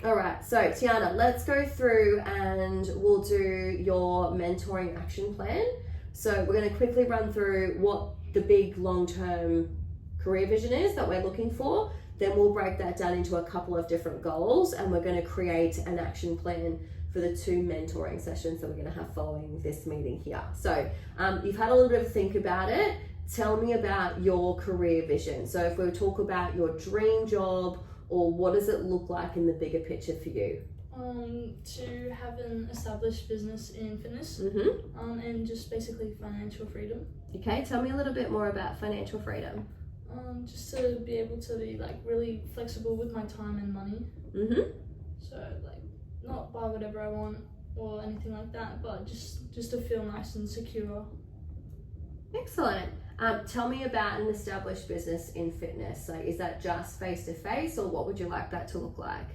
All right, so Tiana, let's go through and we'll do your mentoring action plan. So we're going to quickly run through what the big long-term career vision is that we're looking for. Then we'll break that down into a couple of different goals, and we're going to create an action plan for the 2 mentoring sessions that we're going to have following this meeting here. So you've had a little bit of a think about it. Tell me about your career vision. So if we talk about your dream job, or what does it look like in the bigger picture for you? To have an established business in fitness, and just basically financial freedom. Okay, tell me a little bit more about financial freedom. Just to be able to be like really flexible with my time and money. So like not buy whatever I want or anything like that, but just to feel nice and secure. Excellent. Tell me about an established business in fitness. So is that just face-to-face, or what would you like that to look like?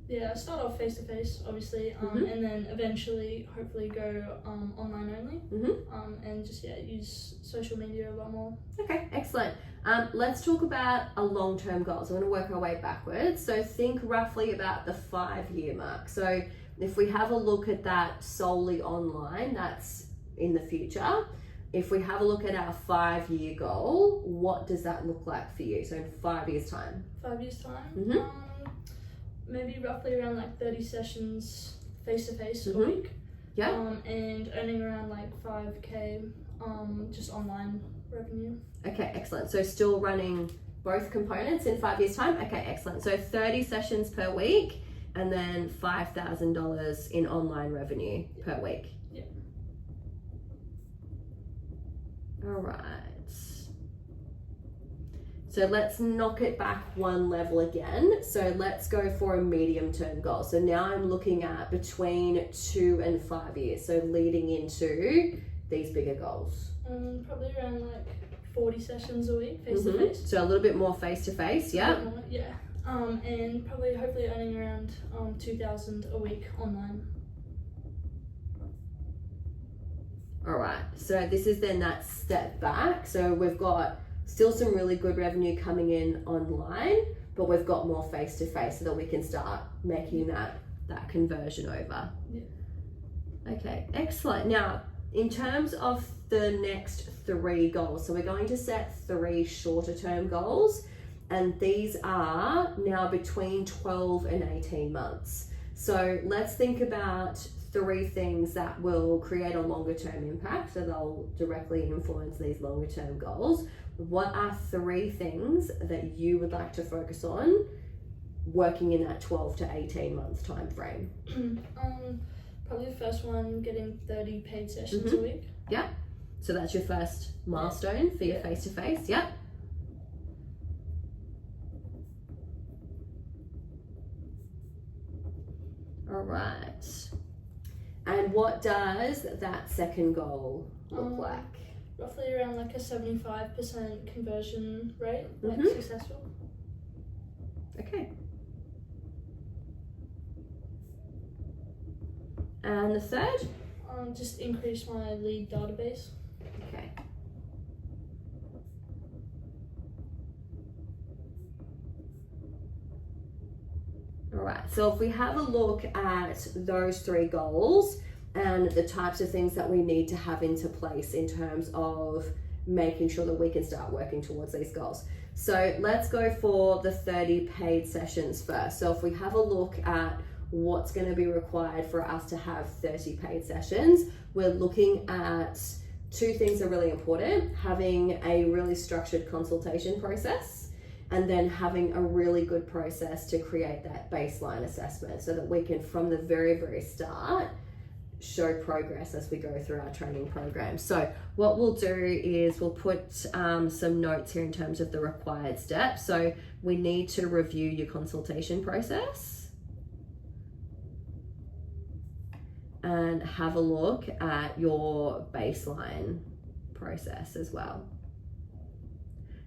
Yeah, start off face-to-face, obviously, and then eventually, hopefully, go online only, and just use social media a lot more. Okay, excellent. Let's talk about a long-term goal. So I'm going to work our way backwards. So think roughly about the 5-year mark. So if we have a look at that solely online, that's in the future. If we have a look at our 5-year goal, what does that look like for you? So in 5 years' time. 5 years' time? Maybe roughly around like 30 sessions face-to-face a week. Yeah. And earning around like 5K just online revenue. Okay, excellent. So still running both components in 5 years' time? Okay, excellent. So 30 sessions per week and then $5,000 in online revenue per week. Yeah. All right. So let's knock it back one level again. So let's go for a medium-term goal. So now I'm looking at between 2 and 5 years. So leading into these bigger goals. Probably around like 40 sessions a week, face-to-face. So a little bit more face-to-face, yeah? Yeah. And probably hopefully earning around $2,000 a week online. All right, so this is then that step back. So we've got still some really good revenue coming in online, but we've got more face-to-face so that we can start making that conversion over. Yeah. Okay, excellent. Now, in terms of the next 3 goals, so we're going to set 3 shorter term goals, and these are now between 12 and 18 months. So let's think about 3 things that will create a longer term impact, so they'll directly influence these longer term goals. What are 3 things that you would like to focus on working in that 12 to 18 month time frame? Probably the first one, getting 30 paid sessions a week. Yeah. So that's your first milestone for your face-to-face. Yeah. All right. And what does that second goal look like? Roughly around like a 75% conversion rate, like successful. Okay. And the third? Just increase my lead database. Okay. All right, so if we have a look at those 3 goals and the types of things that we need to have into place in terms of making sure that we can start working towards these goals. So let's go for the 30 paid sessions first. So if we have a look at what's going to be required for us to have 30 paid sessions, we're looking at 2 things that are really important: having a really structured consultation process, and then having a really good process to create that baseline assessment so that we can, from the very, very start, show progress as we go through our training program. So what we'll do is we'll put some notes here in terms of the required steps. So we need to review your consultation process and have a look at your baseline process as well.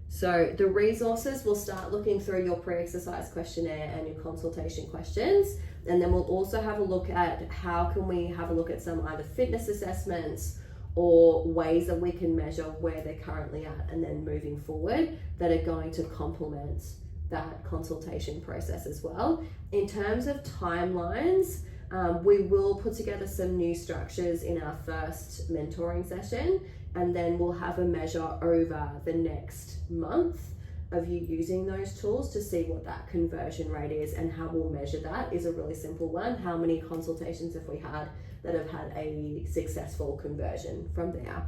So the resources, we'll start looking through your pre-exercise questionnaire and your consultation questions. And then we'll also have a look at how can we have a look at some either fitness assessments or ways that we can measure where they're currently at and then moving forward that are going to complement that consultation process as well. In terms of timelines, we will put together some new structures in our first mentoring session, and then we'll have a measure over the next month of you using those tools to see what that conversion rate is. And how we'll measure that is a really simple one. How many consultations have we had that have had a successful conversion from there?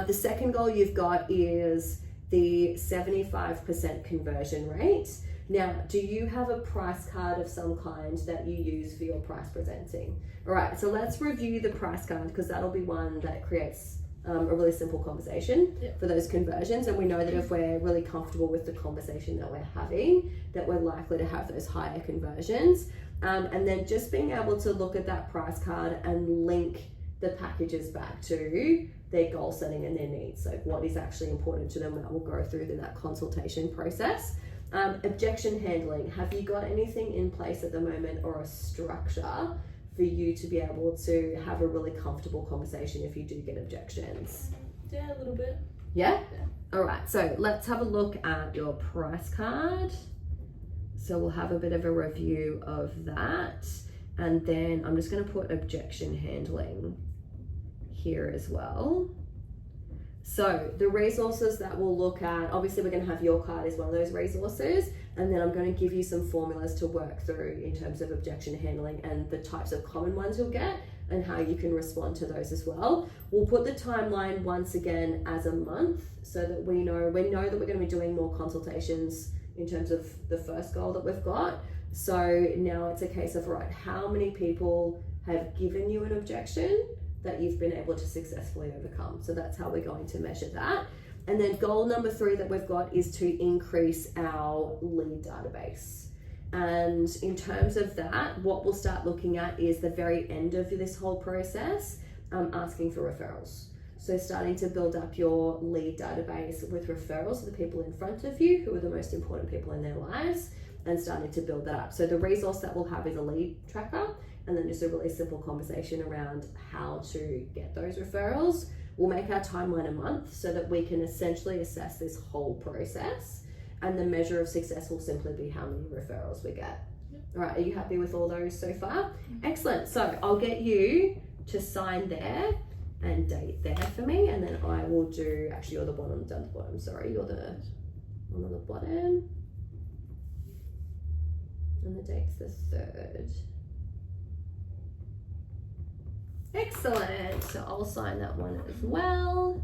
The second goal you've got is the 75% conversion rate. Now, do you have a price card of some kind that you use for your price presenting? All right, so let's review the price card, because that'll be one that creates a really simple conversation for those conversions. And we know that if we're really comfortable with the conversation that we're having, that we're likely to have those higher conversions. And then just being able to look at that price card and link the packages back to their goal setting and their needs. Like what is actually important to them, that will go through in that consultation process. Objection handling. Have you got anything in place at the moment, or a structure for you to be able to have a really comfortable conversation if you do get objections? Yeah, a little bit. Yeah? All right, so let's have a look at your price card. So we'll have a bit of a review of that. And then I'm just going to put objection handling here as well. So the resources that we'll look at, obviously we're going to have your card as one of those resources, and then I'm going to give you some formulas to work through in terms of objection handling and the types of common ones you'll get and how you can respond to those as well. We'll put the timeline once again as a month, so that we know that we're going to be doing more consultations in terms of the first goal that we've got. So now it's a case of, right, how many people have given you an objection that you've been able to successfully overcome? So that's how we're going to measure that. And then goal number 3 that we've got is to increase our lead database. And in terms of that, what we'll start looking at is the very end of this whole process, asking for referrals. So starting to build up your lead database with referrals of the people in front of you who are the most important people in their lives, and starting to build that up. So the resource that we'll have is a lead tracker, and then just a really simple conversation around how to get those referrals. We'll make our timeline a month so that we can essentially assess this whole process, and the measure of success will simply be how many referrals we get. All right, are you happy with all those so far? Excellent. So I'll get you to sign there and date there for me, and then I will do, actually you're the one on the bottom, sorry, you're the one on the bottom, and the date's the 3rd. Excellent. So I'll sign that one as well.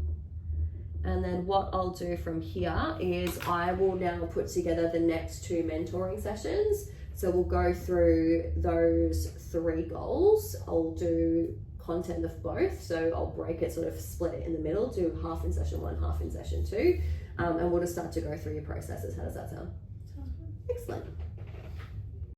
And then what I'll do from here is I will now put together the next 2 mentoring sessions. So we'll go through those 3 goals. I'll do content of both. So I'll break it, sort of split it in the middle, do half in session 1, half in session 2. And we'll just start to go through your processes. How does that sound? Sounds good. Excellent.